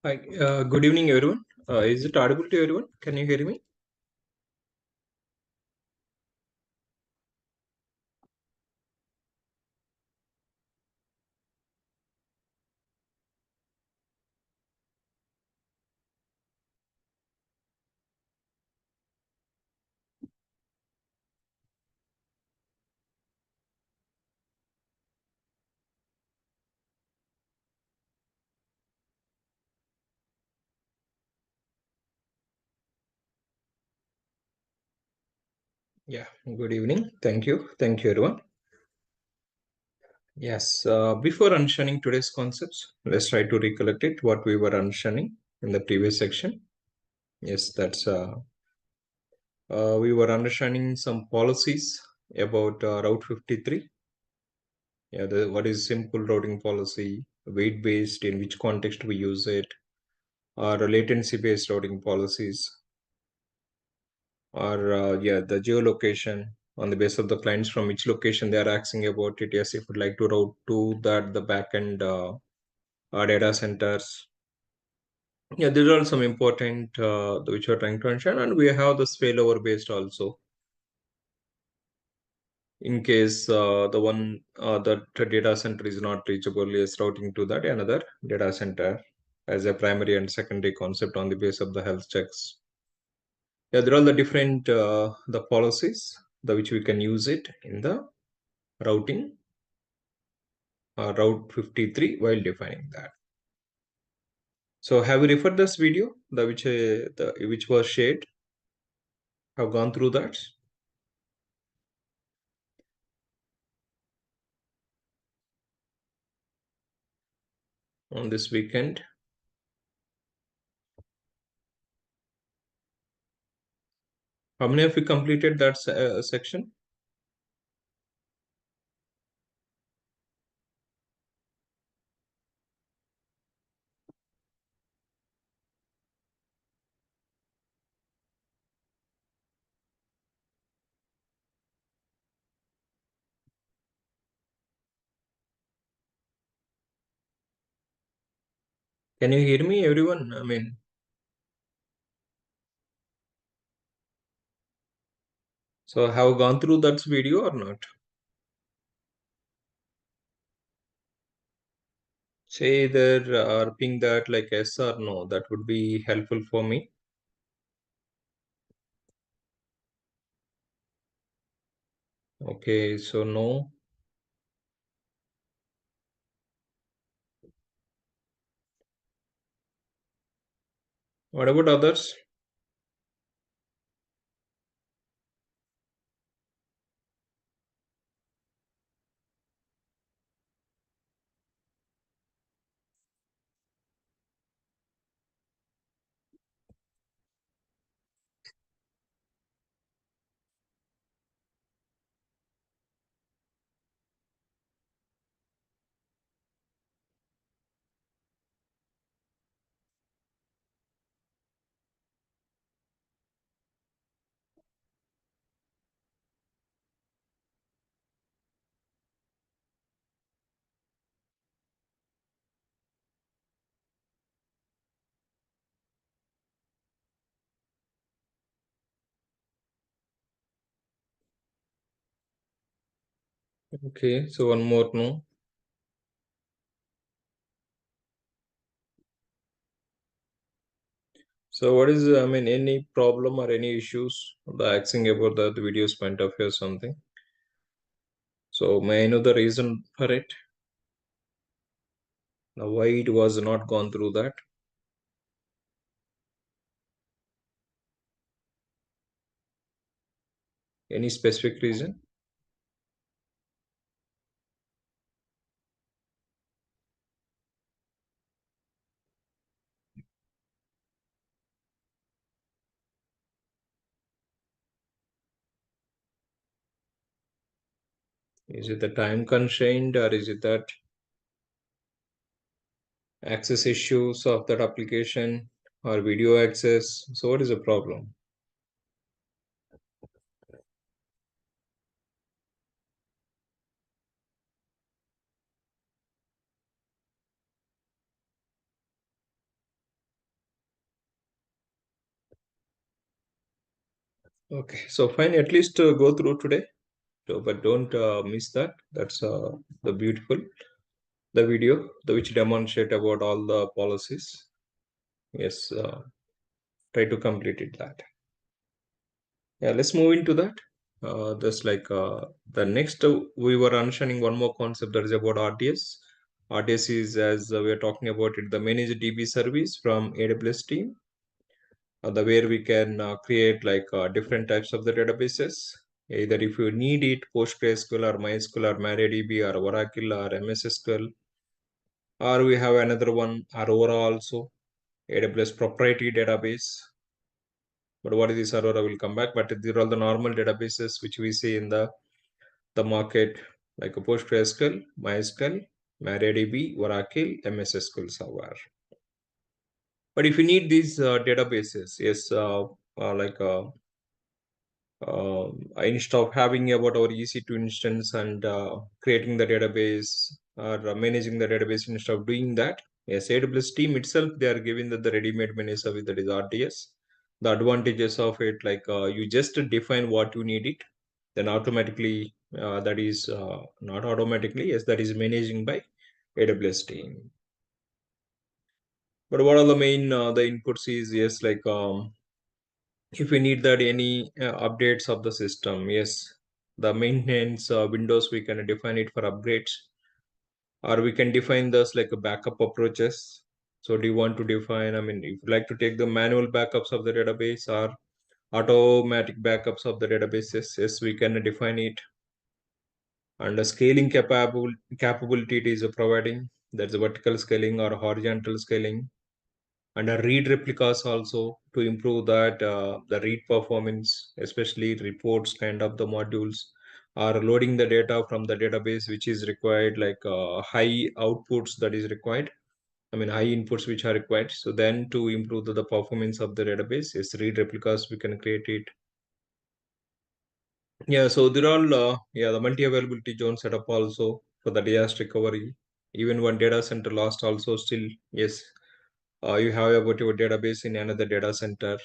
Hi, good evening, everyone. Is it audible to everyone? Can you hear me? Yeah, good evening. Thank you. Thank you, everyone. Yes, before understanding today's concepts, let's try to recollect it, what we were understanding in the previous section. Yes, we were understanding some policies about Route 53. Yeah, what is simple routing policy, weight-based, in which context we use it, or latency-based routing policies, or yeah, the geolocation on the base of the clients from which location they are asking about it. Yes, if you'd like to route to that the backend data centers. Yeah, these are some important which we're trying to understand, and we have the failover based also in case that the data center is not reachable, is routing to that another data center as a primary and secondary concept on the base of the health checks. Yeah, there are the different the policies the which we can use it in the routing route 53 while defining that. So have you referred this video the which was shared? Have gone through that on this weekend? How many of you completed that section? Can you hear me, everyone? I mean, so have gone through that video or not? Say either or ping that like yes or no. That would be helpful for me. Okay, so no. What about others? Okay, so one more no. So what is, I mean, any problem or any issues the asking about the video's point of view or something? So may I know the reason for it? Now, why it was not gone through that? Any specific reason? Is it the time constraint or is it that access issues of that application or video access? So what is the problem? Okay, so fine. At least go through today. So, but don't miss that. That's the beautiful the video, the which demonstrate about all the policies. Yes, try to complete it that. Yeah, let's move into that. Just like the next, we were understanding one more concept that is about RDS. RDS is, as we are talking about it, the managed DB service from AWS team, the where we can create like different types of the databases. Either if you need it, PostgreSQL or MySQL or MariaDB or Oracle or MS SQL, or we have another one, Aurora also, AWS proprietary database. But what is this Aurora will come back. But these are all the normal databases which we see in the market, like a PostgreSQL, MySQL, MariaDB, Oracle, MS SQL Server. But if you need these databases, yes, like instead of having about our EC2 instance and creating the database or managing the database, instead of doing that, yes, AWS team itself, they are giving the ready-made managed service that is RDS. The advantages of it, like you just define what you need it, then automatically that is not automatically, yes, that is managing by AWS team. But what are the main the inputs is, yes, like if we need that any updates of the system, yes, the maintenance windows we can define it for upgrades, or we can define this like a backup approaches. So do you want to define, I mean, if you like to take the manual backups of the database or automatic backups of the databases, yes, we can define it. And the scaling capability it is providing, that's a vertical scaling or horizontal scaling, and a read replicas also to improve that the read performance, especially reports kind of the modules, are loading the data from the database which is required, like high outputs that is required, I mean high inputs which are required. So then to improve the performance of the database, yes, read replicas we can create it. Yeah, so there are yeah, the multi-availability zone setup also for the disaster recovery. Even one data center lost also still, yes, you have about your database in another data center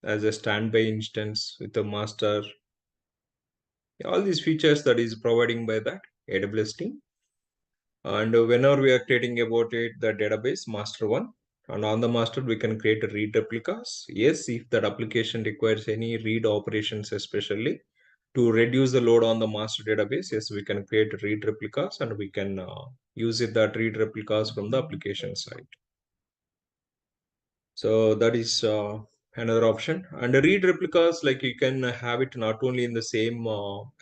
as a standby instance with a master. All these features that is providing by that AWS team. And whenever we are creating about it, the database master one, and on the master we can create a read replicas. Yes, if that application requires any read operations, especially to reduce the load on the master database, yes, we can create read replicas and we can use it that read replicas from the application side. So that is another option. And the read replicas, like you can have it not only in the same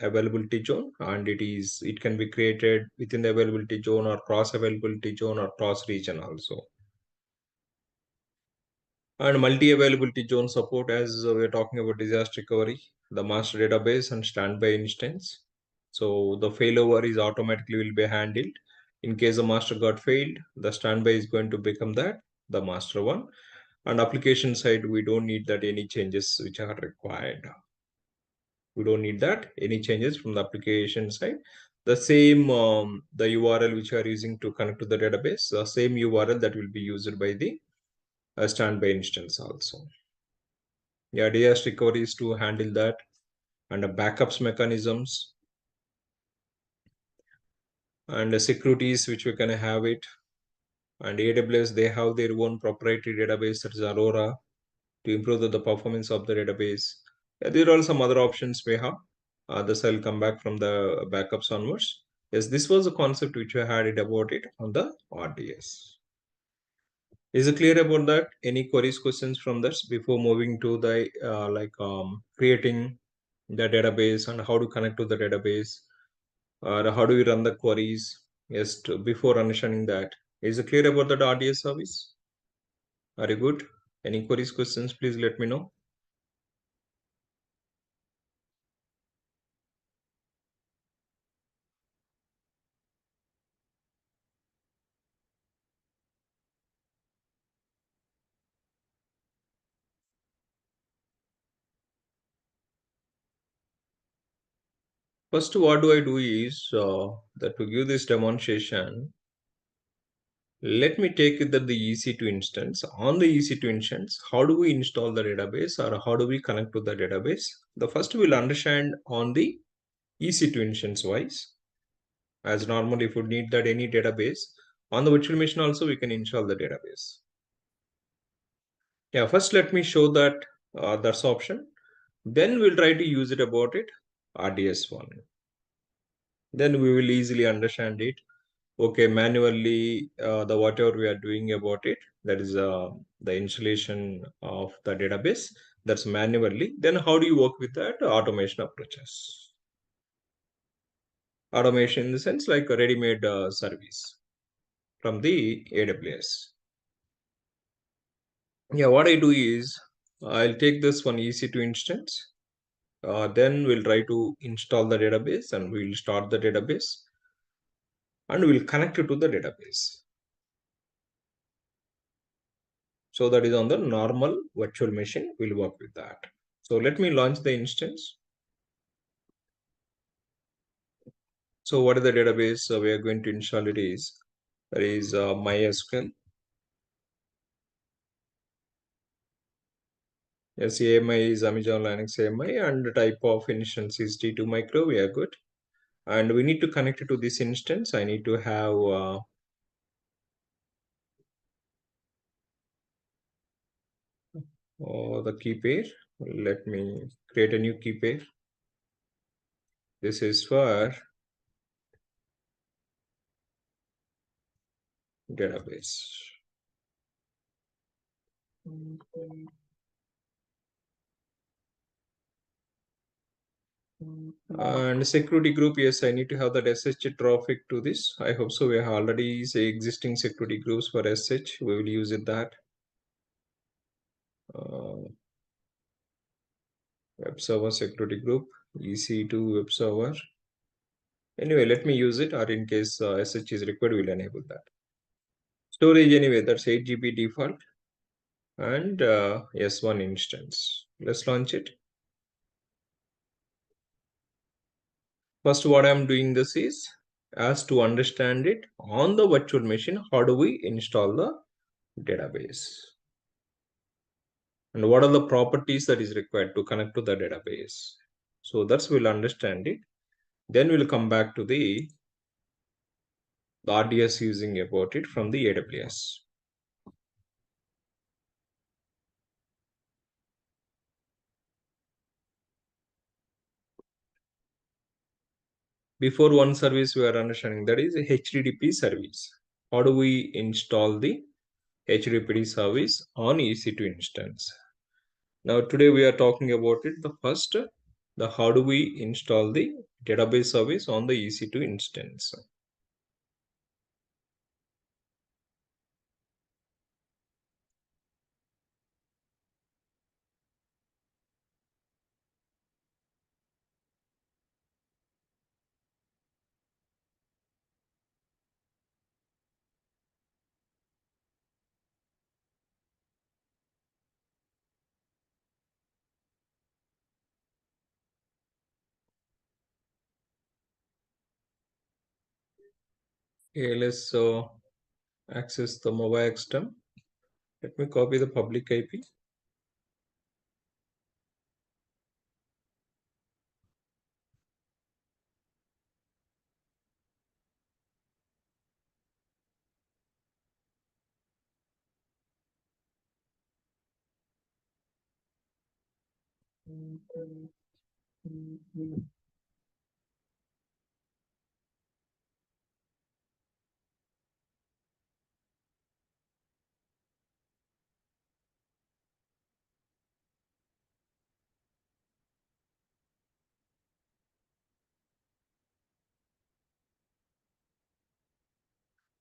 availability zone, and it can be created within the availability zone or cross availability zone or cross region also. And multi-availability zone support, as we're talking about disaster recovery, the master database and standby instance. So the failover is automatically will be handled. In case the master got failed, the standby is going to become the master one. And application side, we don't need that any changes which are required. We don't need that any changes from the application side. The same the URL which you are using to connect to the database, the same URL that will be used by the standby instance also. Yeah, disaster recovery is to handle that, and the backups mechanisms and the securities which we can have it. And AWS, they have their own proprietary database, that is Aurora, to improve the performance of the database. Yeah, there are some other options we have. This I'll come back from the backups onwards. Yes, this was a concept which I had it about it on the RDS. Is it clear about that? Any queries, questions from this before moving to the creating the database and how to connect to the database, or how do we run the queries? Yes, before understanding that, is it clear about the RDS service? Are you good? Any queries, questions? Please let me know. First, what do I do is that to give this demonstration, Let me take it that the EC2 instance. On the EC2 instance, how do we install the database or how do we connect to the database? The first we'll understand on the EC2 instance wise. As normally, if we need that any database, on the virtual machine also we can install the database. Yeah, first let me show that that's option. Then we'll try to use it about it, RDS one. Then we will easily understand it. Okay, manually, the whatever we are doing about it, that is the installation of the database, that's manually. Then how do you work with that? Automation approaches. Automation in the sense like a ready-made service from the AWS. Yeah, what I do is I'll take this one EC2 instance. Then we'll try to install the database and we'll start the database and we'll connect it to the database. So that is on the normal virtual machine, we'll work with that. So let me launch the instance. So what is the database we are going to install? It is, that is MySQL. Yes, AMI is Amazon Linux AMI and the type of instance is T2 micro, we are good. And we need to connect it to this instance. I need to have the key pair. Let me create a new key pair. This is for database. And security group, yes, I need to have that SH traffic to this. I hope so. We have already say existing security groups for SH. We will use it that. Web server security group, EC2 web server. Anyway, let me use it, or in case SH is required, we'll enable that. Storage anyway, that's 8 GB default. And S1 instance. Let's launch it. First, what I'm doing this is, as to understand it on the virtual machine, how do we install the database? And what are the properties that is required to connect to the database? So that's we'll understand it. Then we'll come back to the RDS using about it from the AWS. Before one service we are understanding, that is a HTTP service. How do we install the HTTP service on EC2 instance? Now today we are talking about it. The first, the how do we install the database service on the EC2 instance? Okay, let's access the mobile extem. Let me copy the public IP.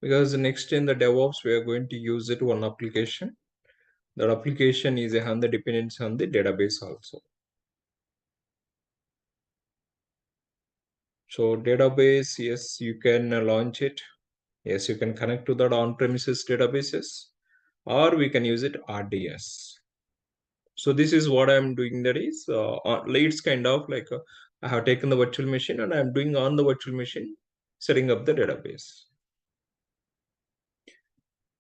Because next in the DevOps, we are going to use it one application. That application is a the dependency on the database also. So database, yes, you can launch it. Yes, you can connect to that on-premises databases, or we can use it RDS. So this is what I'm doing. That is, it's kind of like I have taken the virtual machine and I'm doing on the virtual machine, setting up the database.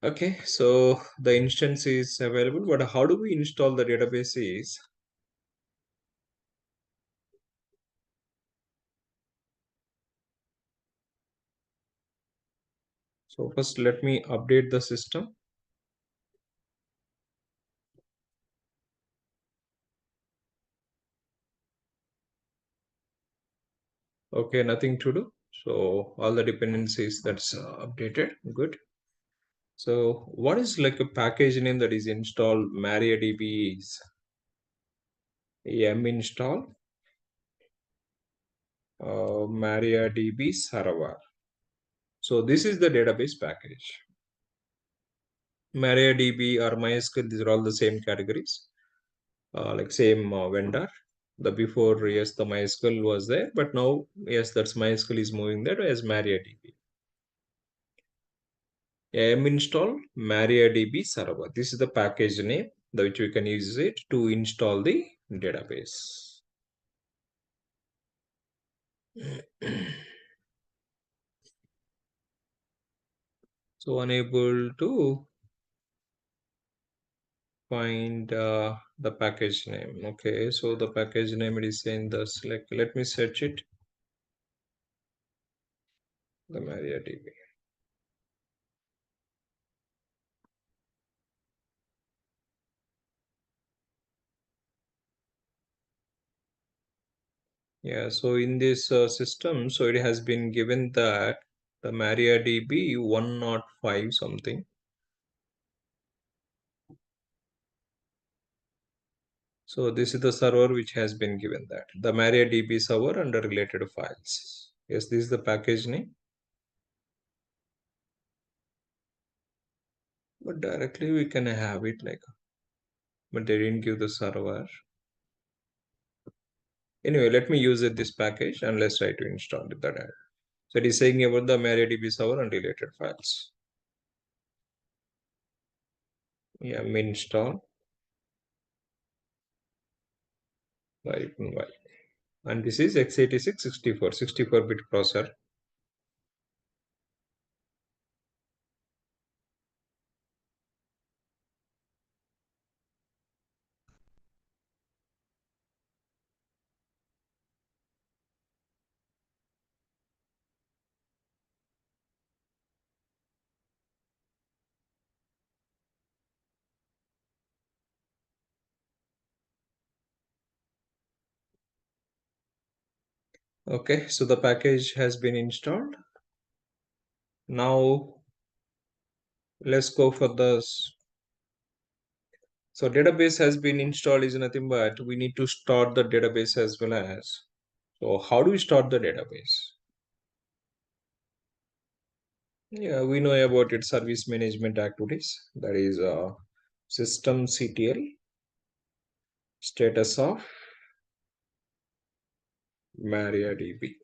Okay, so the instance is available, but how do we install the database is, so first let me update the system. Okay, nothing to do. So all the dependencies that's updated. Good. So what is like a package name that is installed? MariaDB is yum install MariaDB server. So this is the database package. MariaDB or MySQL, these are all the same categories, like same vendor. The before, yes, the MySQL was there, but now, yes, that's MySQL is moving there as MariaDB. Yum install MariaDB server. This is the package name which we can use it to install the database. So unable to find the package name. Okay, so the package name it is saying this. Like, let me search it. The MariaDB. Yeah, so in this system, so it has been given that the MariaDB 105 something. So this is the server which has been given that the MariaDB server under related files. Yes, this is the package name. But directly we can have it like, but they didn't give the server. Anyway, let me use it this package and let's try to install it. That so it is saying about the MariaDB server and related files. Yeah, install right and y. And this is x86 64-bit processor. Okay, so the package has been installed. Now let's go for this. So database has been installed is nothing but we need to start the database as well as. So how do we start the database? Yeah, we know about it service management activities. That is system CTL status of MariaDB.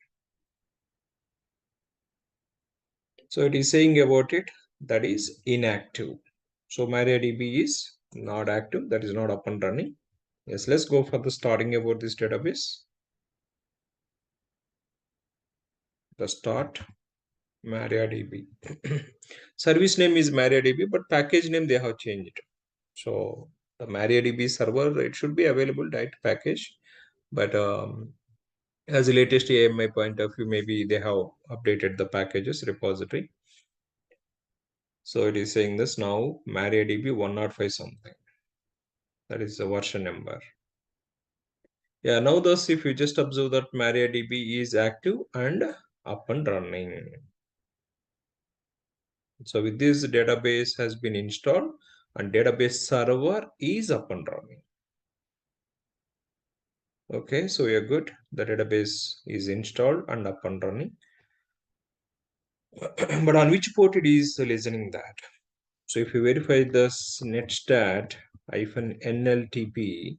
So it is saying about it that is inactive. So MariaDB is not active, that is not up and running. Yes, let's go for the starting about this database. The start MariaDB. Service name is MariaDB, but package name they have changed. So the MariaDB server, it should be available, right? Package, but as the latest AMI point of view, maybe they have updated the packages repository. So it is saying this now MariaDB 105 something. That is the version number. Yeah, now thus if you just observe that MariaDB is active and up and running. So with this database has been installed and database server is up and running. Okay, so you're good. The database is installed and up and running. But on which port it is listening that? So if you verify this netstat -nltp,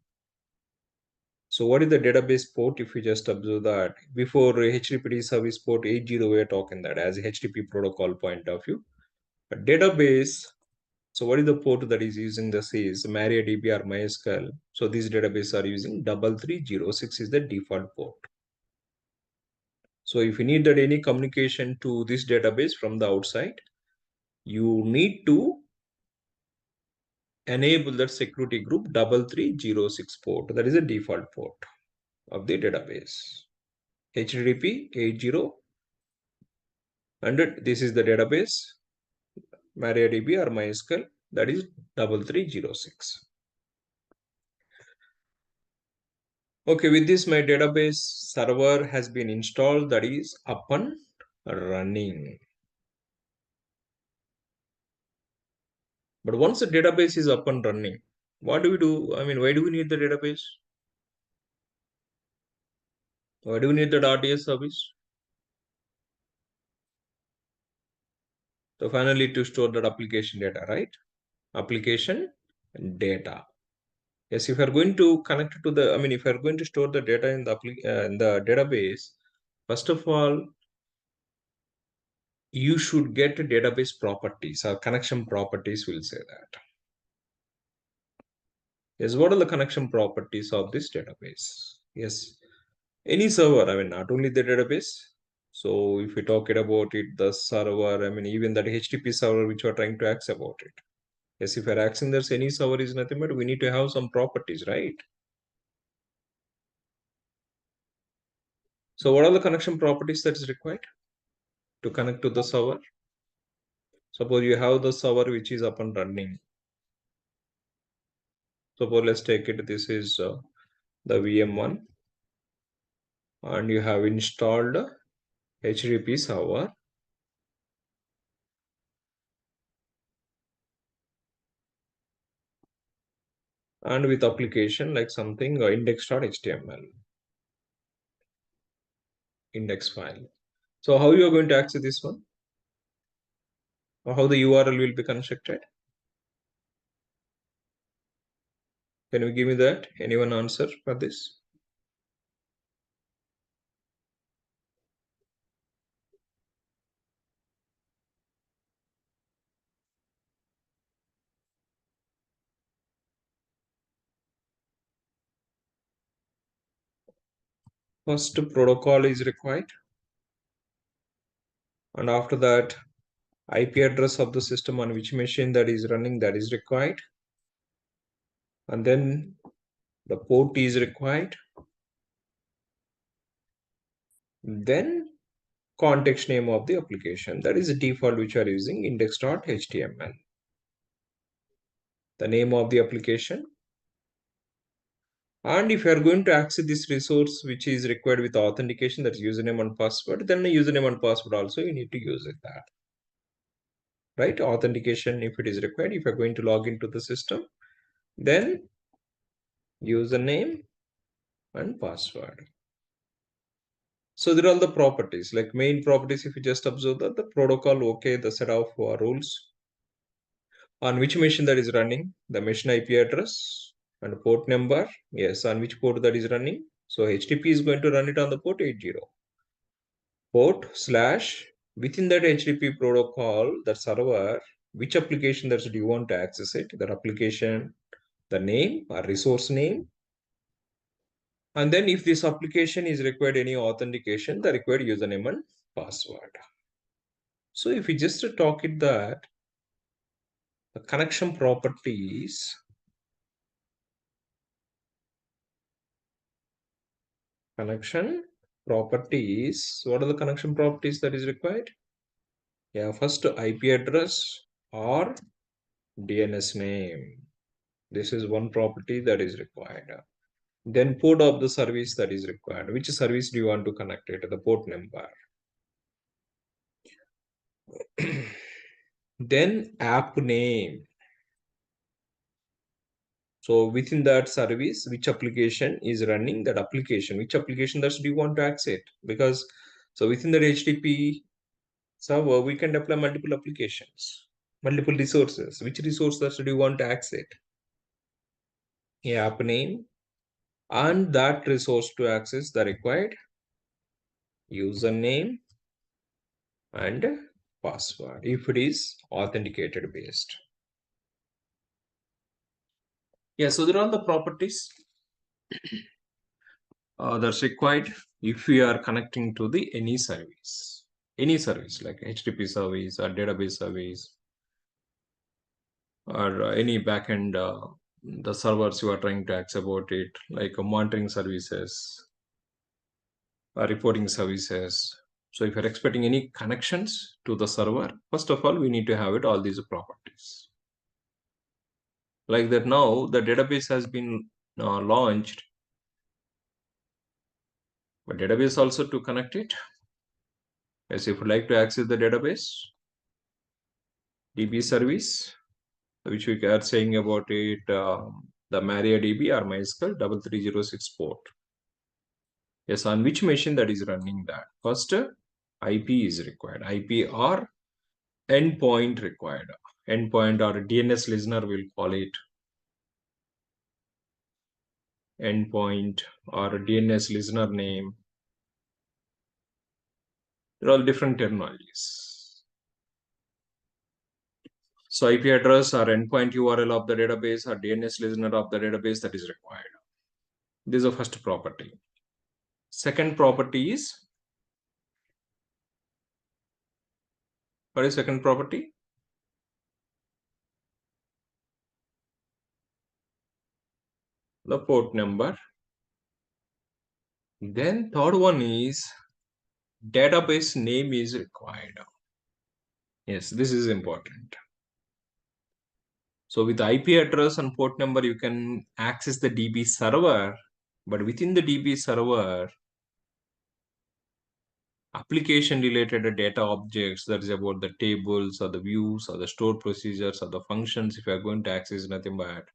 so what is the database port? If you just observe that before HTTP service port 80, we are talking that as a HTTP protocol point of view. But database, so what is the port that is using this is MariaDB or MySQL. So these databases are using 3306 is the default port. So if you need that any communication to this database from the outside, you need to enable that security group 3306 port. That is a default port of the database. HTTP 80, and this is the database MariaDB or MySQL, that is 3306. Okay, with this my database server has been installed, that is up and running. But once the database is up and running, what do we do? I mean, why do we need the database? Why do we need the RDS service? So finally to store that application data, right? Application data. Yes, if you are going to connect to the, I mean, if you are going to store the data in the database, first of all, you should get database properties or connection properties, will say that. Yes, what are the connection properties of this database? Yes, any server, I mean, not only the database. So if we talk about it, the server, I mean, even that HTTP server which we are trying to access about it. Yes, if you're accessing this, any server is nothing but we need to have some properties, right? So what are the connection properties that is required to connect to the server? Suppose you have the server which is up and running. Suppose let's take it, this is the VM1, and you have installed HTTP server, and with application like something index.html, index file. So how you are going to access this one? Or how the URL will be constructed? Can you give me that? Anyone answer for this? First protocol is required, and after that IP address of the system on which machine that is running, that is required, and then the port is required, then context name of the application, that is the default which are using index.html, the name of the application. And if you are going to access this resource which is required with authentication, that's username and password, then the username and password also you need to use it, that right? Authentication if it is required, if you're going to log into the system, then username and password. So there are all the properties, like main properties. If you just observe that the protocol, okay, the set of rules on which machine that is running, the machine IP address and port number, yes, on which port that is running. So HTTP is going to run it on the port 80. Port slash within that HTTP protocol, the server, which application that do you want to access it, that application, the name or resource name. And then if this application is required any authentication, the required username and password. So if we just talk it that the connection properties, what are the connection properties that is required? Yeah, first IP address or DNS name. This is one property that is required. Then port of the service that is required. Which service do you want to connect it? The port number. Then app name. So within that service, which application is running that application? Which application that do you want to access? Because so within the HTTP server, we can deploy multiple applications, multiple resources. Which resource that do you want to access? App name, and that resource to access the required username and password if it is authenticated based. Yeah, so there are the properties that's required if we are connecting to the any service like HTTP service or database service or any backend the servers you are trying to access about it, like monitoring services or reporting services. So if you're expecting any connections to the server, first of all, we need to have it all these properties. Like that, now the database has been launched, but database also to connect it. Yes, if you like to access the database, DB service, which we are saying about it, the MariaDB or MySQL 3306 port. Yes, on which machine that is running that? First, IP is required. IP or endpoint required. Endpoint or DNS listener will call it. Endpoint or DNS listener name. They're all different terminologies. So IP address or endpoint URL of the database or DNS listener of the database that is required. This is the first property. Second property is, what is second property? The port number. Then third one is database name is required. Yes, this is important. So with IP address and port number, you can access the DB server, but within the DB server, application related data objects, that is about the tables or the views or the stored procedures or the functions, if you are going to access nothing but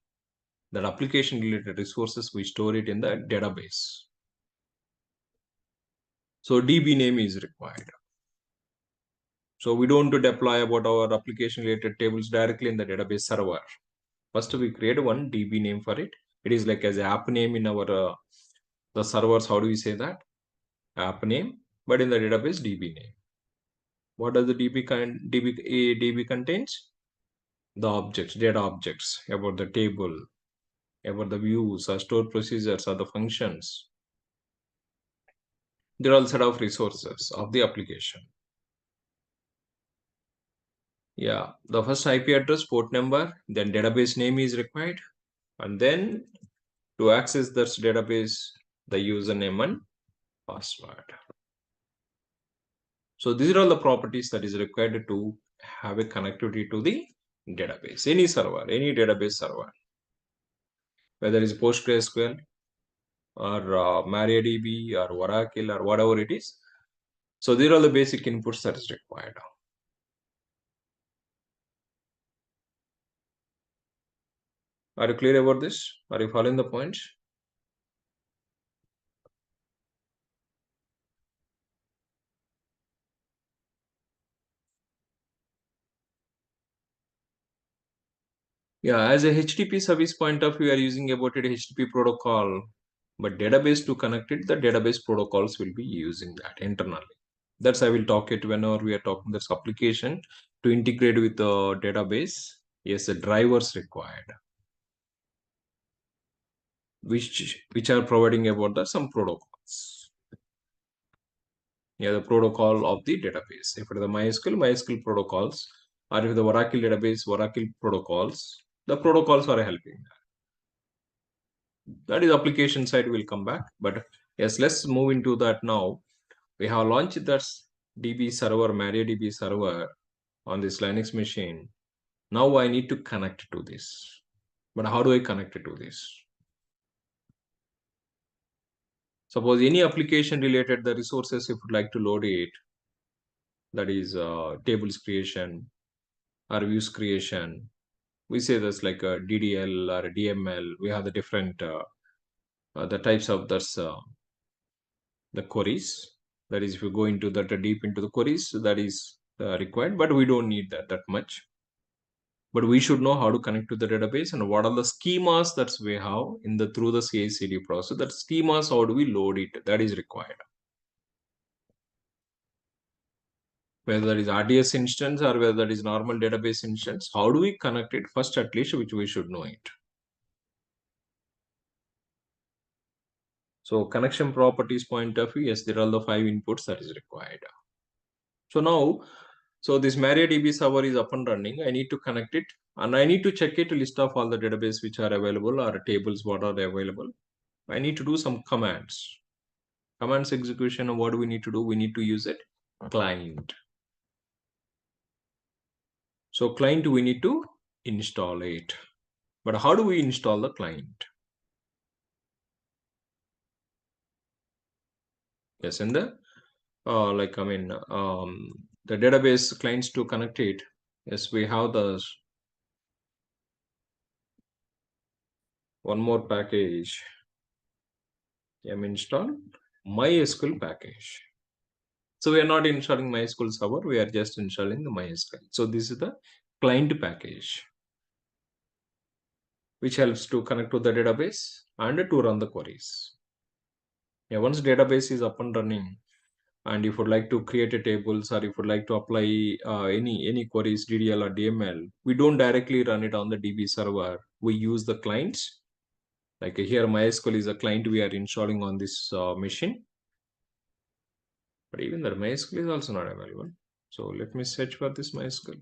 that application related resources, we store it in the database. So DB name is required. So we don't deploy about our application related tables directly in the database server. First, we create one DB name for it. It is like as app name in our the servers. How do we say that? App name, but in the database DB name. What does the DB contains? The objects, data objects about the table, about the views or stored procedures or the functions. They're all set of resources of the application. Yeah, the first IP address, port number, then database name is required, and then to access this database, the username and password. So these are all the properties that is required to have a connectivity to the database, any server, any database server, whether it's PostgreSQL or MariaDB or Oracle or whatever it is. So these are all the basic inputs that is required. Are you clear about this? Are you following the points? Yeah, as a HTTP service point of view, we are using about it HTTP protocol, but database to connect it, the database protocols will be using that internally. That's I will talk it whenever we are talking this application to integrate with the database. Yes, the drivers required, which are providing about the some protocols. Yeah, the protocol of the database. If it is the MySQL protocols, or if the Oracle database, Oracle protocols, the protocols are helping. That is application side will come back, but yes, let's move into that now. We have launched that DB server, MariaDB server on this Linux machine. Now I need to connect to this, but how do I connect it to this? Suppose any application related the resources, if you'd like to load it, that is tables creation or views creation, we say that's like a DDL or a DML. We have the different the types of that's the queries. That is, if you go into that deep into the queries, that is required, but we don't need that much. But we should know how to connect to the database and what are the schemas that we have in the through the CI/CD process. That schemas, how do we load it? That is required. Whether that is RDS instance or whether that is normal database instance, how do we connect it? First, at least, which we should know it. So connection properties point of view, yes, there are the 5 inputs that is required. So now, so this MariaDB server is up and running. I need to connect it And I need to check it list of all the database which are available or tables what are available. I need to do some commands. Commands execution, what do we need to do? We need to use it client. So client, we need to install it. But how do we install the client? Yes, in the the database clients to connect it. Yes, we have the one more package. Install MySQL package. So we are not installing MySQL server. We are just installing the MySQL. So this is the client package, which helps to connect to the database and to run the queries. Yeah, once database is up and running, and if you would like to create a tables or if you would like to apply any queries, DDL or DML, we don't directly run it on the DB server. We use the clients. Like here, MySQL is a client we are installing on this machine. But even the MySQL is also not available. So let me search for this MySQL.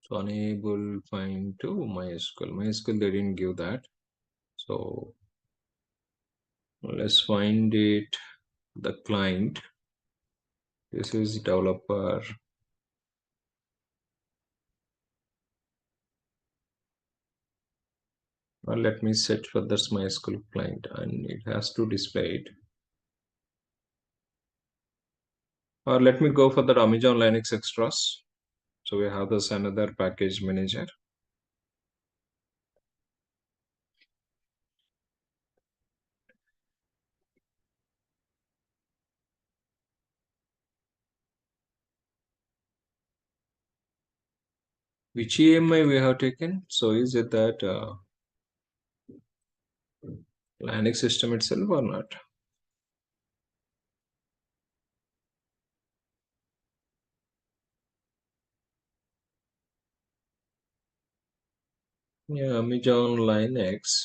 So unable find to MySQL. MySQL, they didn't give that. So let's find it, the client. This is developer. Let me search for this MySQL client and it has to display it. Or let me go for the Amazon Linux extras. So we have this another package manager. Which EMI we have taken? So is it that Linux system itself or not? Yeah, Amazon Linux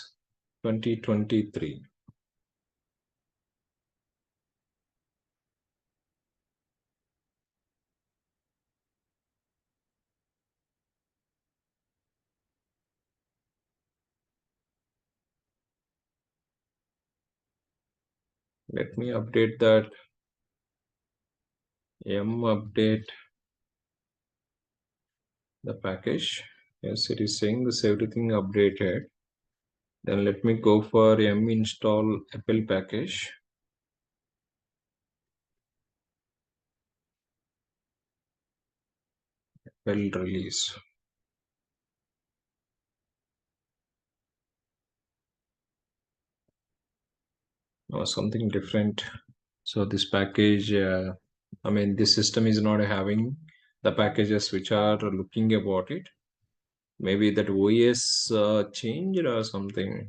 2023. Let me update that. Update the package. Yes, it is saying this everything updated. Then let me go for install Apple package. Apple release. Or something different. So this package, this system is not having the packages which are looking about it. Maybe that OS changed or something.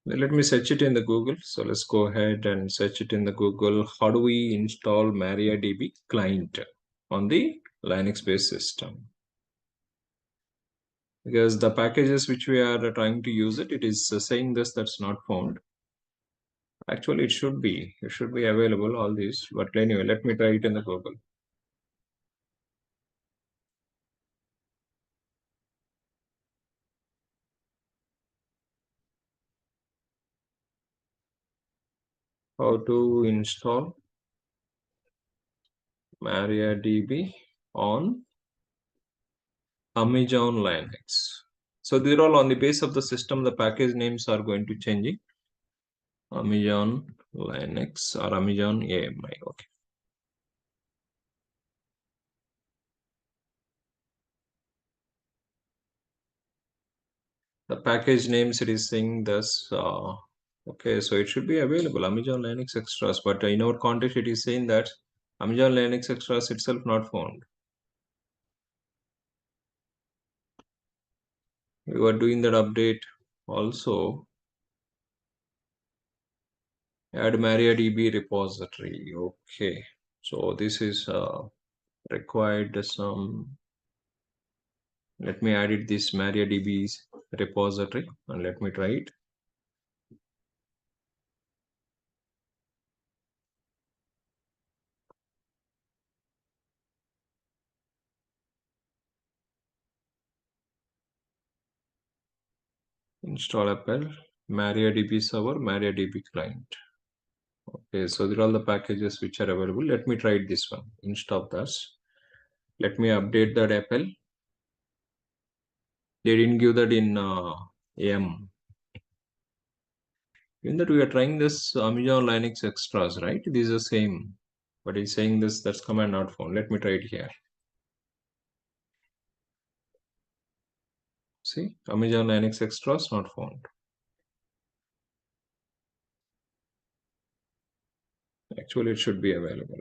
Let me search it in the Google. So let's go ahead and search it in the Google. How do we install MariaDB client on the Linux-based system? Because the packages which we are trying to use it is saying this that's not found. Actually, it should be available, all these. But anyway, let me try it in the Google. How to install MariaDB on Amazon Linux. So they're all on the base of the system. The package names are going to changing. Amazon Linux or Amazon AMI. Okay. The package names it is saying this. Okay, so it should be available Amazon Linux extras, but in our context it is saying that Amazon Linux extras itself not found. We were doing that update also. Add MariaDB repository. Okay. So this is required some. Let me add it this MariaDB's repository and let me try it. Install Apple, MariaDB server, MariaDB client. Okay, so these are all the packages which are available. Let me try this one. Install this. Let me update that Apple. They didn't give that in M. In that we are trying this Amazon Linux extras, right? These are the same. But it's saying this, that's command not found. Let me try it here. See, Amazon Linux extras not found. Actually, it should be available.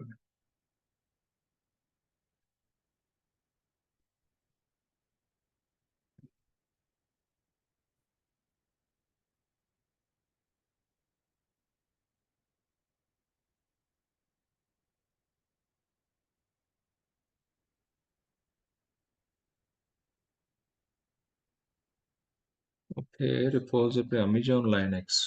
Okay, repository Amazon Linux.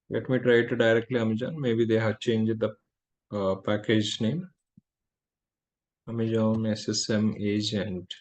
Let me try it directly Amazon. Maybe they have changed the package name. Amazon SSM agent.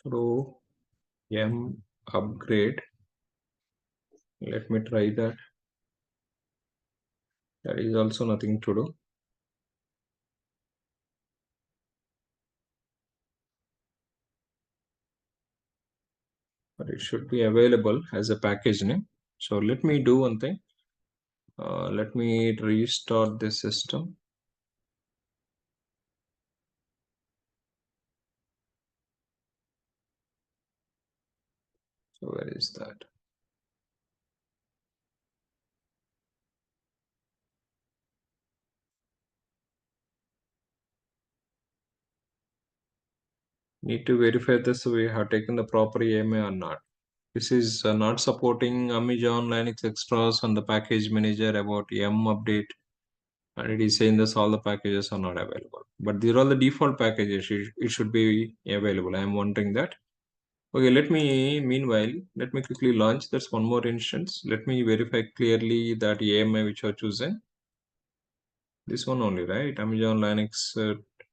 So M upgrade. Let me try that. There is also nothing to do. But it should be available as a package name. So let me do one thing. Let me restart the system. So where is that? Need to verify this we have taken the proper EMA or not. This is not supporting Amazon Linux extras on the package manager about M update. And it is saying this all the packages are not available. But these are all the default packages. It should be available. I am wondering that. Okay, meanwhile, let me quickly launch. That's one more instance. Let me verify clearly that AMI which are chosen. This one only, right? Amazon Linux,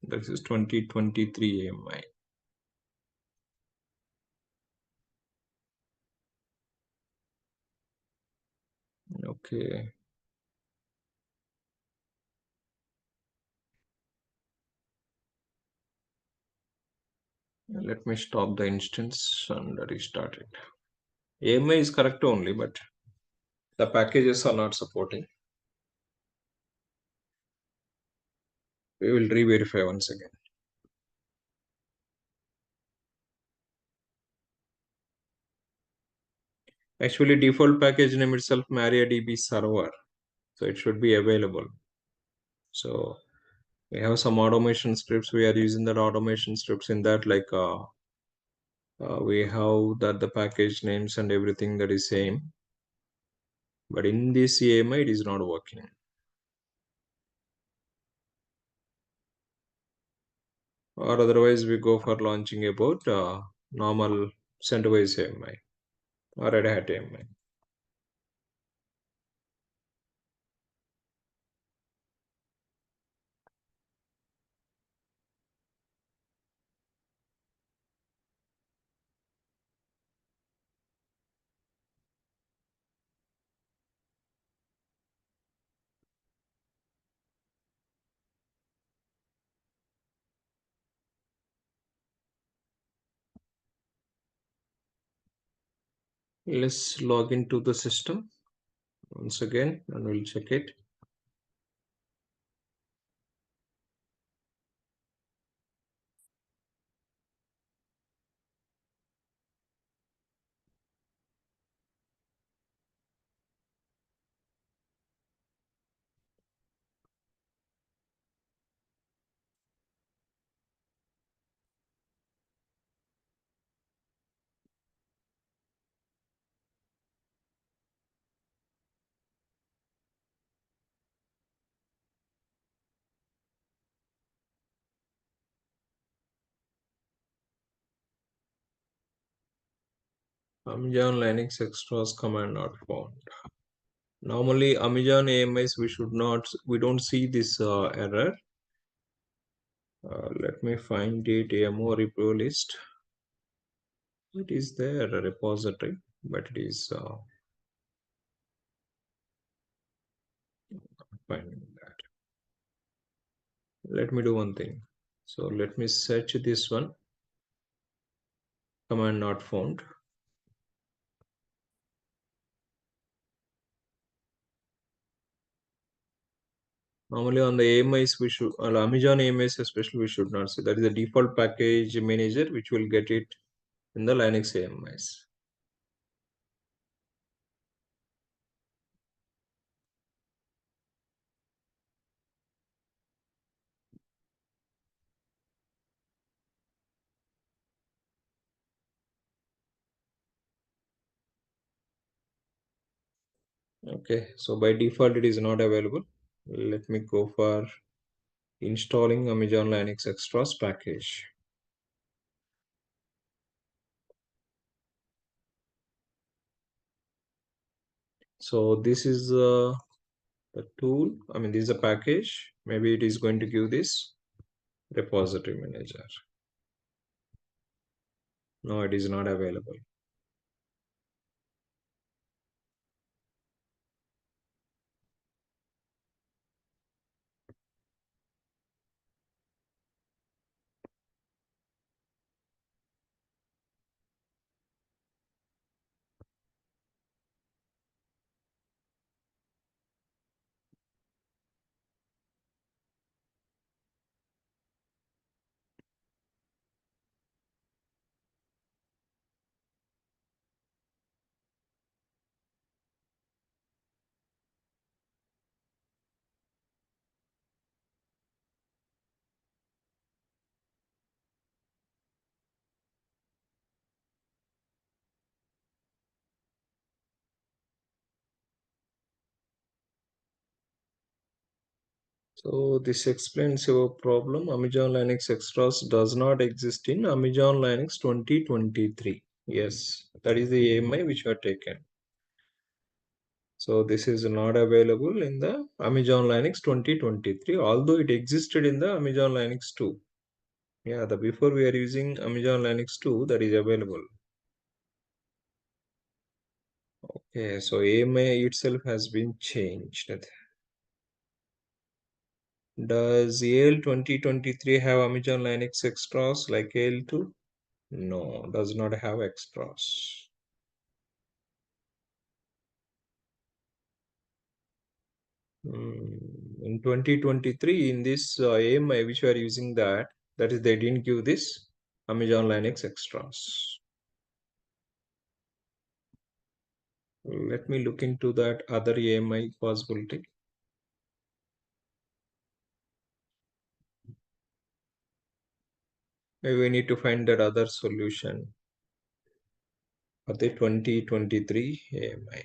this is 2023 AMI. Okay. Let me stop the instance and restart it. AMI is correct only, but the packages are not supporting. We will re-verify once again. Actually, default package name itself MariaDB server, so it should be available. So we have some automation scripts. We are using that automation scripts in that, like we have that the package names and everything that is same. But in this AMI, it is not working. Or otherwise, we go for launching about normal CentOS AMI or Red Hat AMI. Let's log into the system once again and we'll check it. Amazon Linux extras command not found. Normally, Amazon AMIs we don't see this error. Let me find it. AMO repo list. It is there a repository, but it is finding that. Let me do one thing. So let me search this one. Command not found. Normally on the AMIs, we should, on Amazon AMIs especially, we should not see. That is the default package manager, which will get it in the Linux AMIs. Okay, so by default, it is not available. Let me go for installing Amazon Linux Extras package. So this is the tool. I mean, this is a package. Maybe it is going to give this repository manager. No, it is not available. So this explains your problem. Amazon Linux Extras does not exist in Amazon Linux 2023. Yes, that is the AMI which are taken. So this is not available in the Amazon Linux 2023, although it existed in the Amazon Linux 2. Yeah, the before we are using Amazon Linux 2, that is available. Okay, so AMI itself has been changed. Does AL 2023 have Amazon Linux extras like AL2? No, does not have extras. In 2023, in this AMI which we are using that is they didn't give this Amazon Linux extras. Let me look into that other AMI possibility. Maybe we need to find that other solution for the 2023 AMI.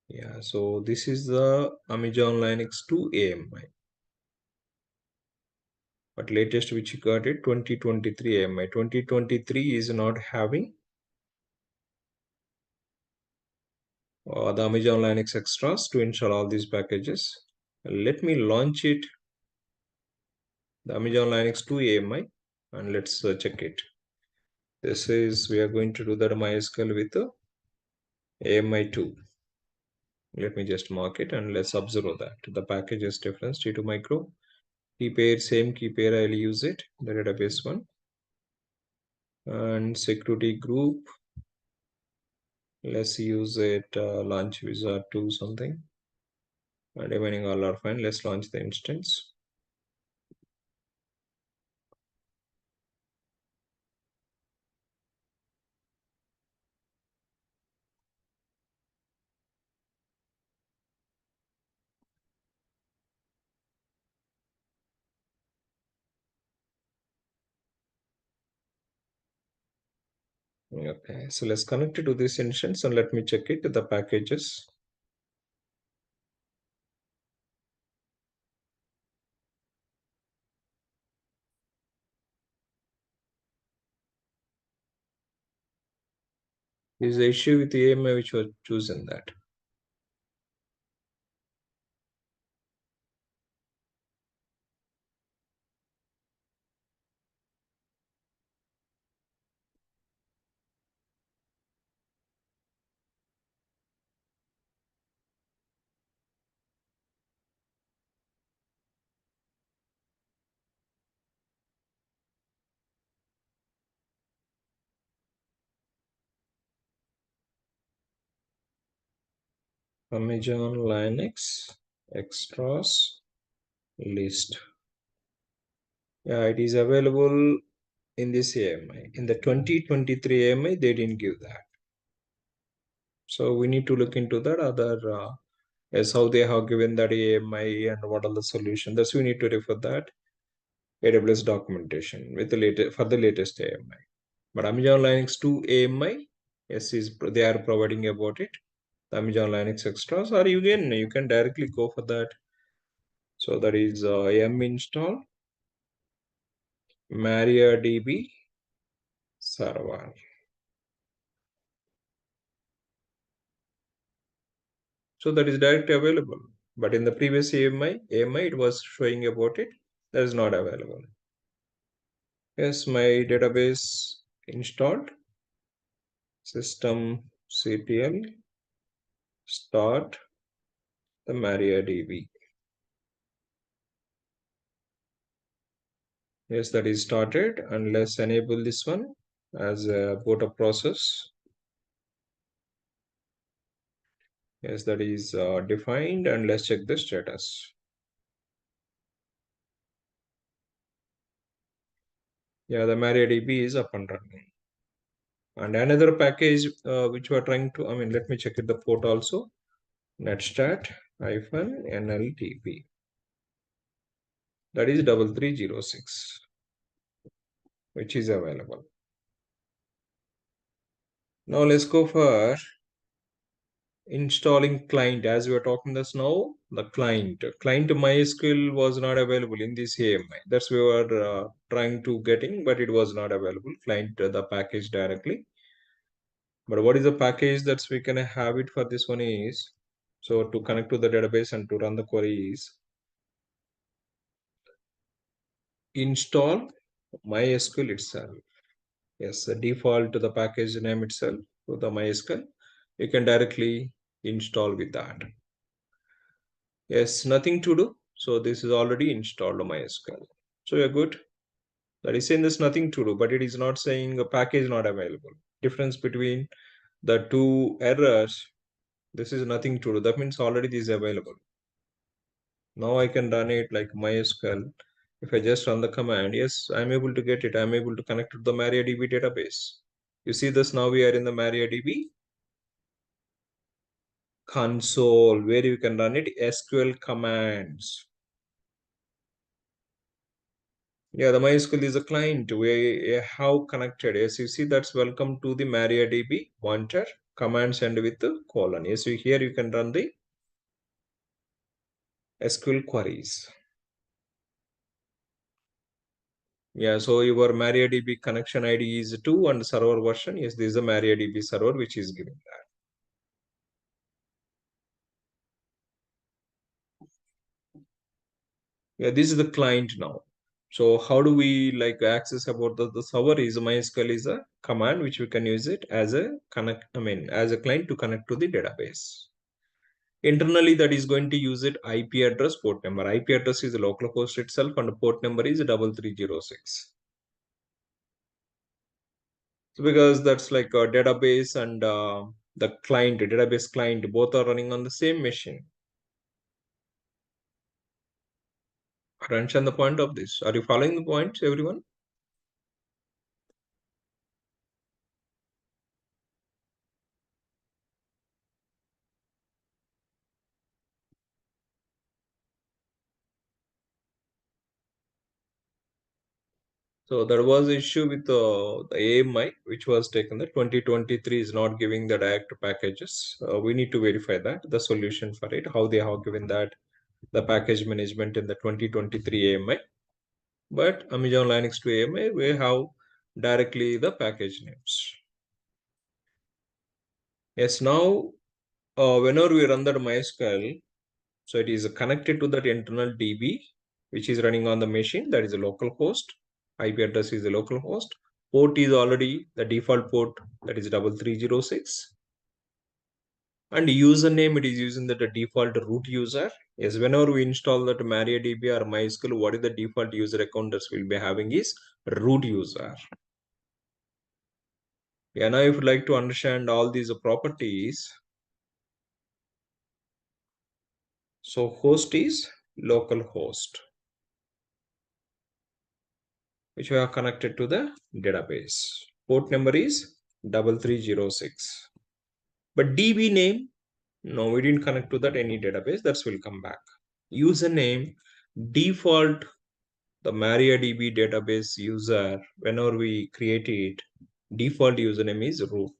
Yeah, so this is the Amazon Linux 2 AMI. But latest which you got it 2023 AMI. 2023 is not having the Amazon Linux extras to install all these packages. Let me launch it, the Amazon Linux 2 AMI, and let's check it. This is, we are going to do that MySQL with AMI 2. Let me just mark it and let's observe that. The package is different, T2 micro. Key pair, same key pair, I'll use it, the database one. And security group, let's use it, launch wizard 2 something. And remaining all are fine. Let's launch the instance. Okay, so let's connect it to this instance and let me check it, the packages. This is the issue with the AMI which was chosen that. Amazon Linux extras list. Yeah, it is available in this AMI. In the 2023 AMI, they didn't give that. So we need to look into that other as how they have given that AMI and what are the solutions. Thus, we need to refer that AWS documentation with the latest for the latest AMI. But Amazon Linux 2 AMI, yes, is they are providing about it. The Amazon Linux extras, or you can directly go for that. So that is yum install MariaDB server. So that is directly available. But in the previous AMI it was showing about it. That is not available. Yes, my database installed. System CTL start the MariaDB. Yes, that is started. And let's enable this one as a boot up process. Yes, that is defined, and let's check the status. Yeah, the MariaDB is up and running. And another package which we are trying to, let me check it the port also. netstat-nltp. That is 3306, which is available. Now let's go for installing client. As we are talking this now, the client MySQL was not available in this AMI. That's we were trying to getting, but it was not available. Client the package directly. But what is the package that we can have it for this one is, so to connect to the database and to run the queries, install MySQL itself. Yes, the default to the package name itself to the MySQL. You can directly install with that. Yes, nothing to do. So this is already installed on MySQL. So you're good. That is saying there's nothing to do, but it is not saying a package not available. Difference between the two errors. This is nothing to do. That means already this is available. Now I can run it like MySQL. If I just run the command, yes, I'm able to get it. I'm able to connect to the MariaDB database. You see this now we are in the MariaDB console where you can run it SQL commands. Yeah, the MySQL is a client where how connected. Yes, you see that's welcome to the MariaDB pointer commands and with the colon. Yes, here you can run the SQL queries. Yeah, so your MariaDB connection ID is 2 and server version. Yes, this is a MariaDB server which is giving that. Yeah, this is the client now. So how do we like access about the server is MySQL is a command which we can use it as a as a client to connect to the database. Internally, that is going to use it IP address, port number. IP address is the localhost itself, and the port number is 3306. So because that's like a database and the client, database client, both are running on the same machine. I understand the point of this. Are you following the points, everyone? So there was issue with the AMI, which was taken. The 2023 is not giving the direct packages. We need to verify that the solution for it, how they have given that the package management in the 2023 AMI. But Amazon Linux 2 AMI, we have directly the package names. Yes, now whenever we run that MySQL, so it is connected to that internal DB, which is running on the machine. That is a local host. IP address is a local host. Port is already the default port, that is 3306. And username, it is using the default root user. Yes, whenever we install that MariaDB or MySQL, what is the default user account that we'll be having is root user. Yeah, now if you'd like to understand all these properties, so host is local host, which we are connected to the database. Port number is 3306. But DB name, no, we didn't connect to that any database. That will come back. Username, default, the MariaDB database user, whenever we create it, default username is root.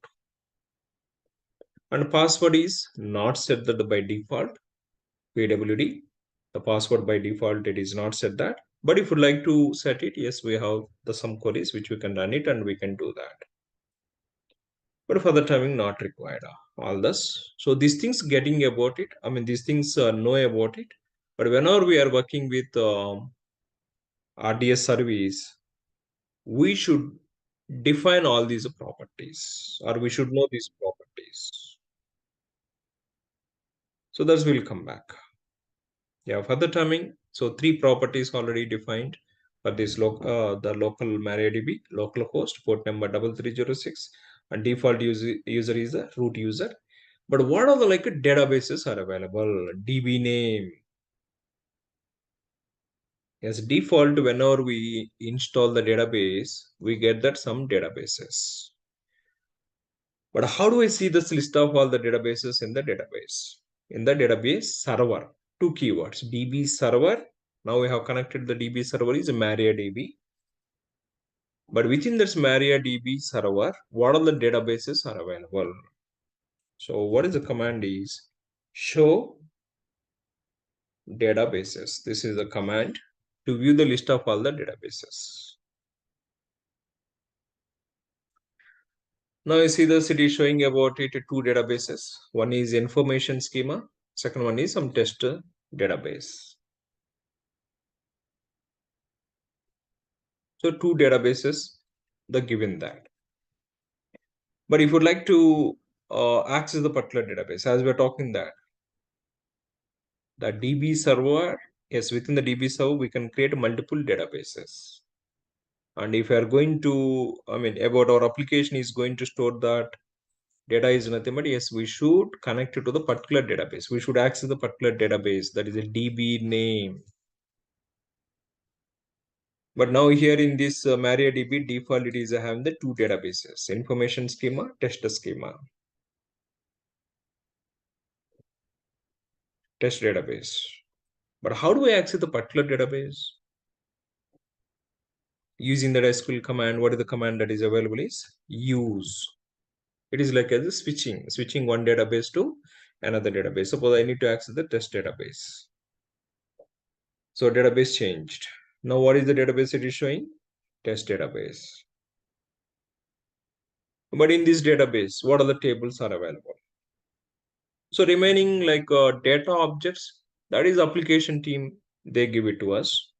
And password is not set that by default, PWD. The password by default, it is not set that. But if you'd like to set it, yes, we have some queries which we can run it and we can do that. But for the timing, not required. All this. So these things getting about it. I mean, these things know about it. But whenever we are working with RDS service, we should define all these properties, or we should know these properties. So that will come back. Yeah, for the timing, so three properties already defined for this the local MariaDB, local host, port number 3306, and default user is the root user. But what are the databases are available? DB name. As default, whenever we install the database, we get that some databases. But how do I see this list of all the databases in the database? In the database server, two keywords, DB server. Now we have connected the DB server is MariaDB. But within this MariaDB server, what are the databases are available? So what is the command is show databases. This is the command to view the list of all the databases. Now you see the city showing about it two databases. One is information schema. Second one is some test database. So two databases, the given that. But if you'd like to access the particular database, as we're talking that, the DB server, yes, within the DB server, we can create multiple databases. And if you are going to, I mean, about our application is going to store that data is nothing but yes, we should connect it to the particular database. We should access the particular database, that is a DB name. But now here in this MariaDB default, it is having the two databases, information schema, test schema, test database. But how do I access the particular database? Using the SQL command, what is the command that is available is use. It is like as a switching one database to another database. Suppose I need to access the test database. So database changed. Now what is the database it is showing? Test database. But in this database, what are the tables are available? So remaining data objects, that is application team, they give it to us.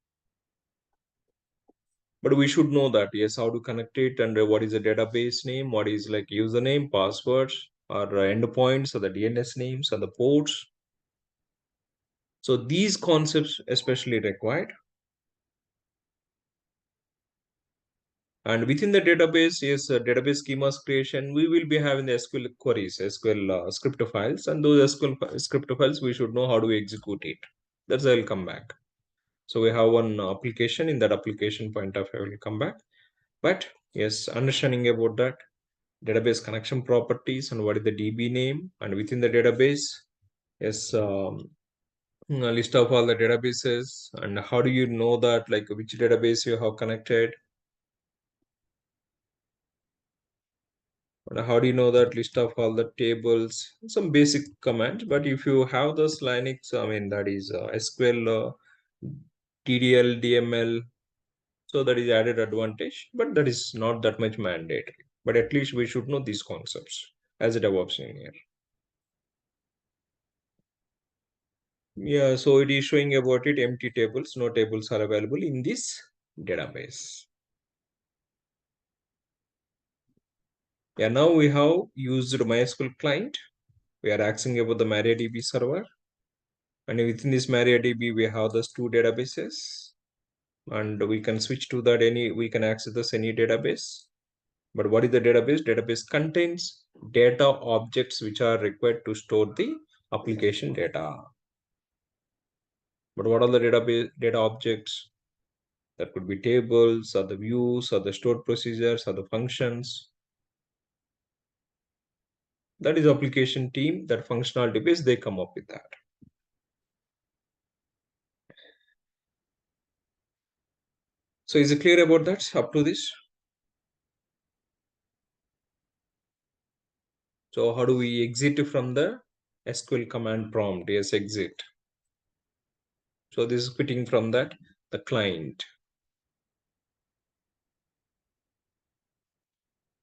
But we should know that, yes, how to connect it and what is the database name, what is like username, passwords, or endpoints, or the DNS names, or the ports. So these concepts especially required. And within the database, yes, database schemas creation, we will be having the SQL queries, SQL script files, and those SQL script files, we should know how to execute it. That's I'll come back. So we have one application. In that application point of view, I will come back. But yes, understanding about that database connection properties and what is the DB name, and within the database, yes, a list of all the databases, and how do you know that like which database you have connected, and how do you know that list of all the tables, some basic commands. But if you have those Linux, I mean that is SQL, TDL, DML, so that is added advantage, but that is not that much mandatory. But at least we should know these concepts. as a DevOps engineer. Yeah, so it is showing about it empty tables, no tables are available in this database. Yeah, now we have used MySQL client. We are accessing about the MariaDB server. And within this MariaDB, we have those two databases. And we can switch to that we can access this any database. But what is the database? Database contains data objects which are required to store the application data. But what are the database data objects? That could be tables or the views or the stored procedures or the functions. That is application team, that functionality base, they come up with that. So is it clear about that up to this? So how do we exit from the SQL command prompt? Yes, exit. So this is quitting from that, the client.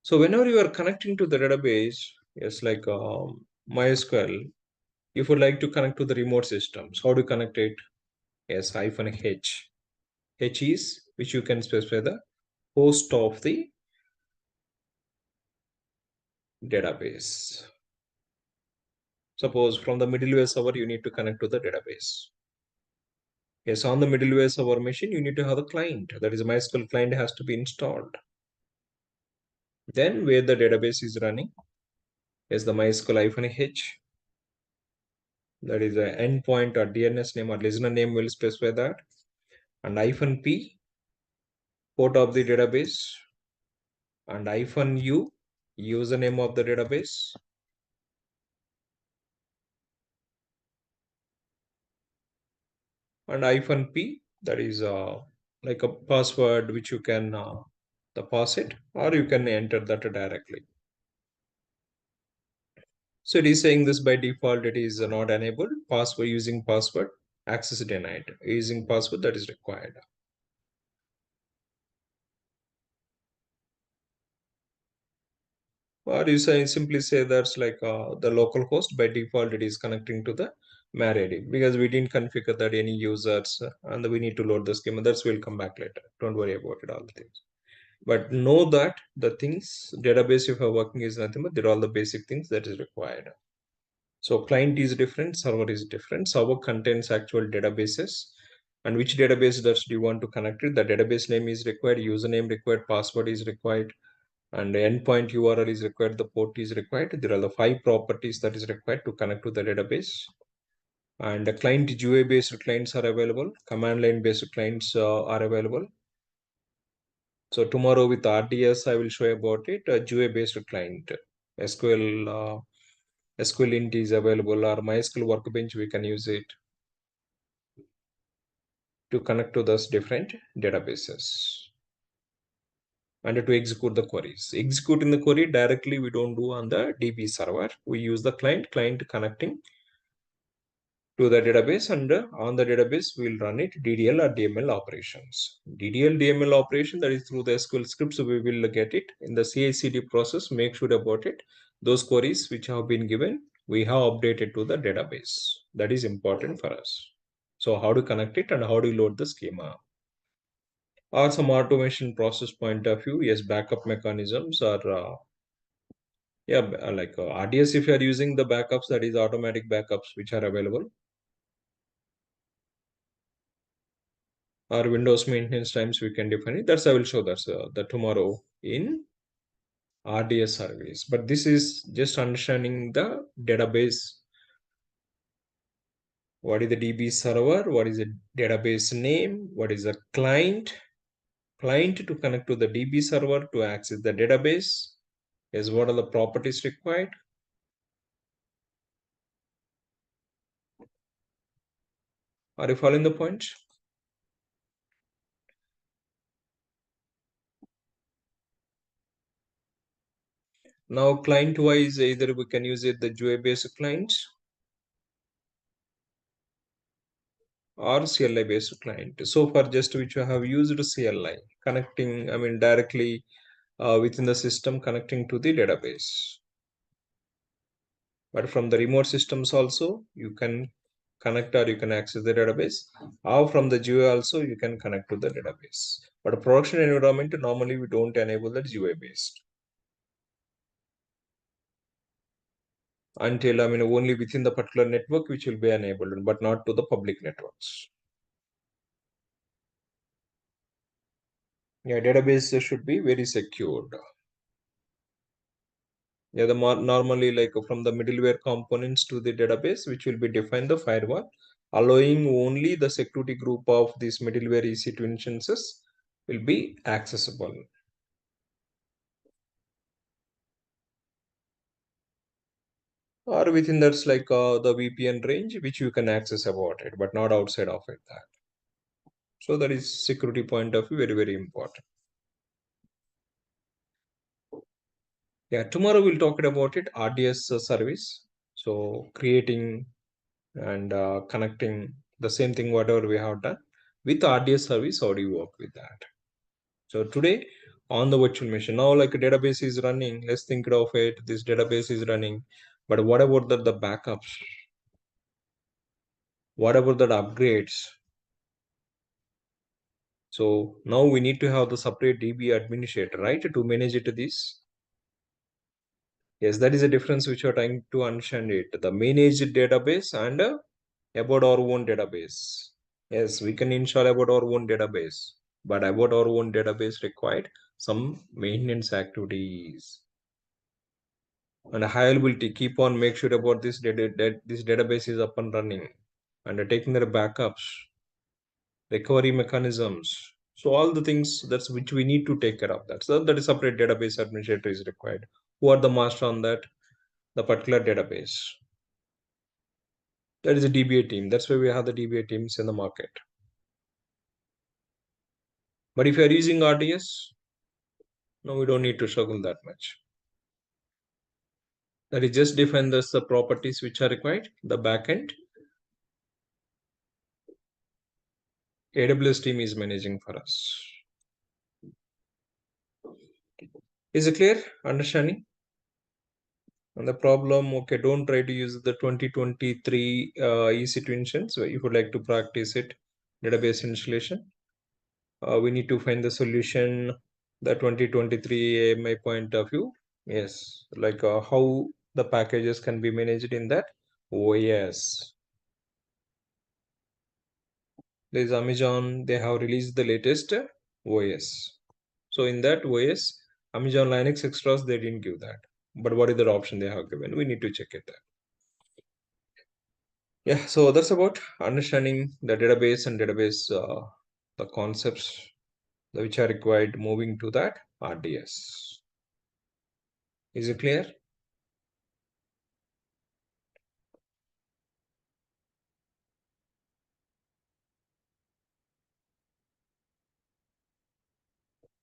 So whenever you are connecting to the database, yes, like MySQL, if you would like to connect to the remote systems, how do you connect it? Yes, -H. H is, which you can specify the host of the database. Suppose from the middleware server, you need to connect to the database. Yes, on the middleware server machine, you need to have a client. That is, a MySQL client has to be installed. Then where the database is running is the MySQL-H. That is an endpoint or DNS name or listener name will specify that. And -P, port of the database. And -U, username of the database. And -P, that is like a password which you can pass it, or you can enter that directly. So it is saying this by default, it is not enabled. Password, using password, access denied. Using password, that is required. Or you simply say that's like the local host by default, it is connecting to the MariaDB because we didn't configure that any users and we need to load the schema. That's will come back later. Don't worry about it, all the things. But know that the things database if you're working is nothing but they're all the basic things that is required. So client is different, server is different. Server contains actual databases. And which database does do you want to connect it? The database name is required, username required, password is required, and the endpoint URL is required, the port is required. There are the 5 properties that is required to connect to the database. And the client GUI based clients are available, command line based clients are available. So tomorrow with RDS, I will show about it. A GUI based client, SQL int is available, or MySQL workbench, we can use it to connect to those different databases and to execute the queries. Executing the query directly, we don't do on the DB server. We use the client connecting to the database, and on the database, we'll run it DDL or DML operations. DDL, DML operation, that is through the SQL scripts, we will get it in the CI/CD process. Make sure about it. Those queries which have been given, we have updated to the database. That is important for us. So how to connect it and how to load the schema. Or some automation process point of view, yes, backup mechanisms are, like RDS, if you are using the backups, that is automatic backups which are available. Or Windows maintenance times, we can define it. That's I will show that tomorrow in RDS service. But this is just understanding the database. What is the DB server? What is the database name? What is the client? Client to connect to the DB server to access the database. Is what are the properties required? Are you following the points? Now client wise, either we can use it the GUI based clients or CLI based client. So far just which I have used CLI connecting, I mean directly within the system connecting to the database. But from the remote systems also, you can connect or you can access the database. Or from the GUI also, you can connect to the database. But a production environment, normally we don't enable that GUI based. Until, only within the particular network which will be enabled, but not to the public networks. Yeah, database should be very secured. Yeah, normally like from the middleware components to the database, which will be defined the firewall, allowing only the security group of these middleware EC2 instances will be accessible. Or within that's like the VPN range, which you can access about it, but not outside of it. That. So that is security point of view very, very important. Yeah, tomorrow we'll talk about it, RDS service. So creating and connecting the same thing whatever we have done with RDS service. How do you work with that? So today on the virtual machine, now like a database is running, let's think of it, this database is running, but what about the backups? What about the upgrades? So now we need to have the separate DB administrator, right, to manage it this. Yes, that is a difference which you're trying to understand it. The managed database and about our own database. Yes, we can install about our own database, but about our own database required some maintenance activities. And high availability, keep on make sure about this this database is up and running and taking their backups, recovery mechanisms. So all the things that's which we need to take care of that. So that is separate database administrator is required. Who are the master on that? The particular database. That is a DBA team. That's why we have the DBA teams in the market. But if you are using RDS, no, we don't need to struggle that much. That is just define the properties which are required, the backend. AWS team is managing for us. Is it clear? Understanding? And the problem, okay, don't try to use the 2023 EC2 instance. If you would like to practice it, database installation, we need to find the solution, the 2023 my point of view. Yes, like how the packages can be managed in that OS. There's Amazon, they have released the latest OS. So in that OS, Amazon Linux extras, they didn't give that. But what is the option they have given? We need to check it. Yeah, so that's about understanding the database and database, the concepts which are required moving to that RDS. Is it clear?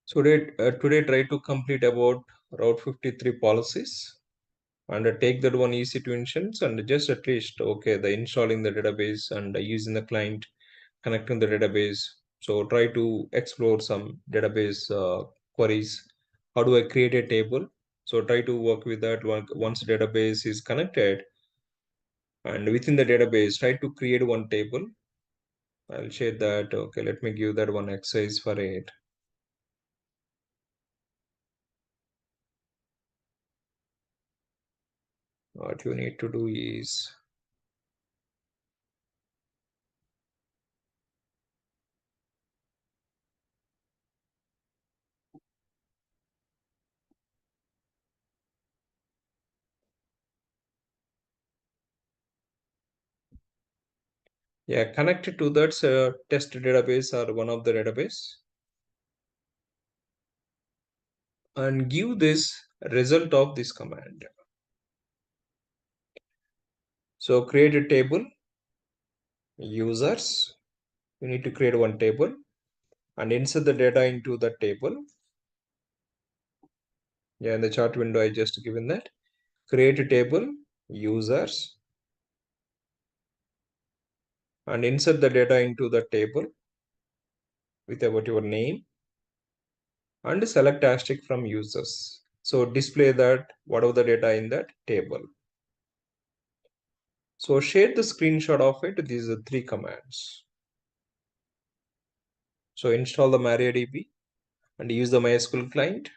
So today try to complete about Route 53 policies and take that one EC2 instance and just at least, okay, the installing the database and using the client, connecting the database. So try to explore some database queries. How do I create a table? So try to work with that one once database is connected and within the database, try to create one table. I'll share that. Okay, let me give that one exercise for it. What you need to do is yeah, connected to that test database or one of the database and give this result of this command. So create a table, users. You need to create one table and insert the data into the table. Yeah, in the chart window, I just given that. Create a table, users, and insert the data into the table with about your name and select asterisk from users. So display that whatever the data in that table. So share the screenshot of it. These are 3 commands. So install the MariaDB and use the MySQL client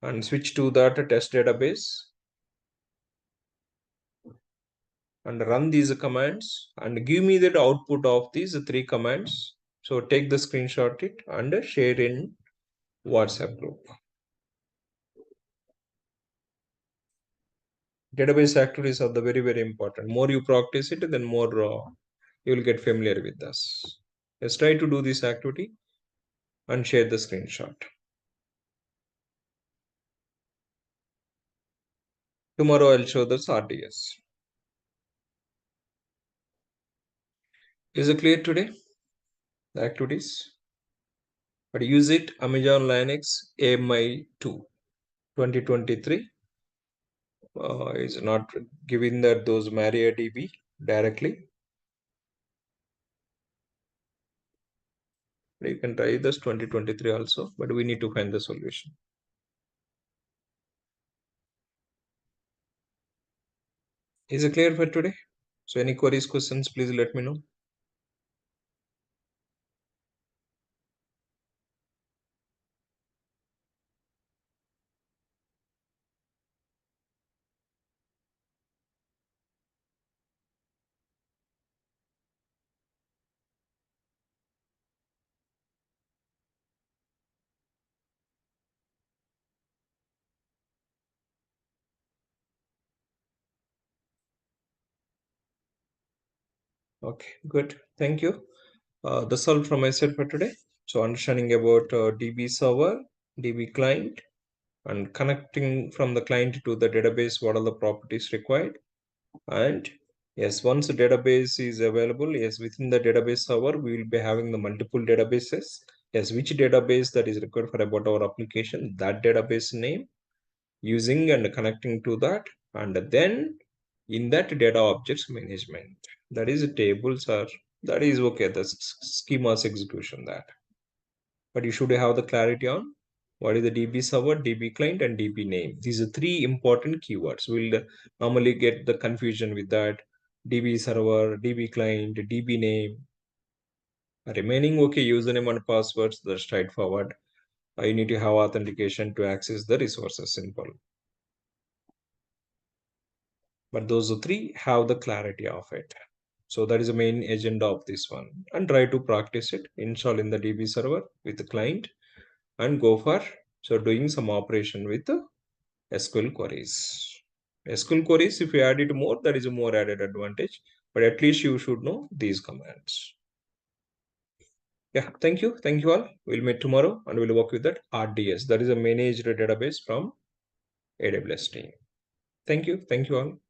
and switch to that test database and run these commands and give me the output of these 3 commands. So take the screenshot it and share in WhatsApp group. Database activities are the very important. More you practice it, then more you will get familiar with this. Let's try to do this activity and share the screenshot. Tomorrow I'll show this RDS. Is it clear today? The activities? But use it Amazon Linux AMI 2 2023 is not giving that those MariaDB directly. You can try this 2023 also, but we need to find the solution. Is it clear for today? So any queries, questions, please let me know. Okay, good. Thank you. That's all from my side for today. So understanding about DB server, DB client, and connecting from the client to the database, what are the properties required. And yes, once the database is available, yes, within the database server, we will be having the multiple databases. Yes, which database that is required for about our application, that database name, using and connecting to that, and then in that data objects management, that is tables are, that is okay, the schemas execution that. But you should have the clarity on what is the DB server, DB client, and DB name. These are 3 important keywords. We'll normally get the confusion with that. DB server, DB client, DB name. Remaining okay, username and passwords, they're straightforward. You need to have authentication to access the resources, simple. But those 3 have the clarity of it. So that is the main agenda of this one. And try to practice it. Install in the DB server with the client and go for doing some operation with the SQL queries. SQL queries, if you add it more, that is a more added advantage. But at least you should know these commands. Yeah, thank you. Thank you all. We'll meet tomorrow and we'll work with that RDS. That is a managed database from AWS team. Thank you. Thank you all.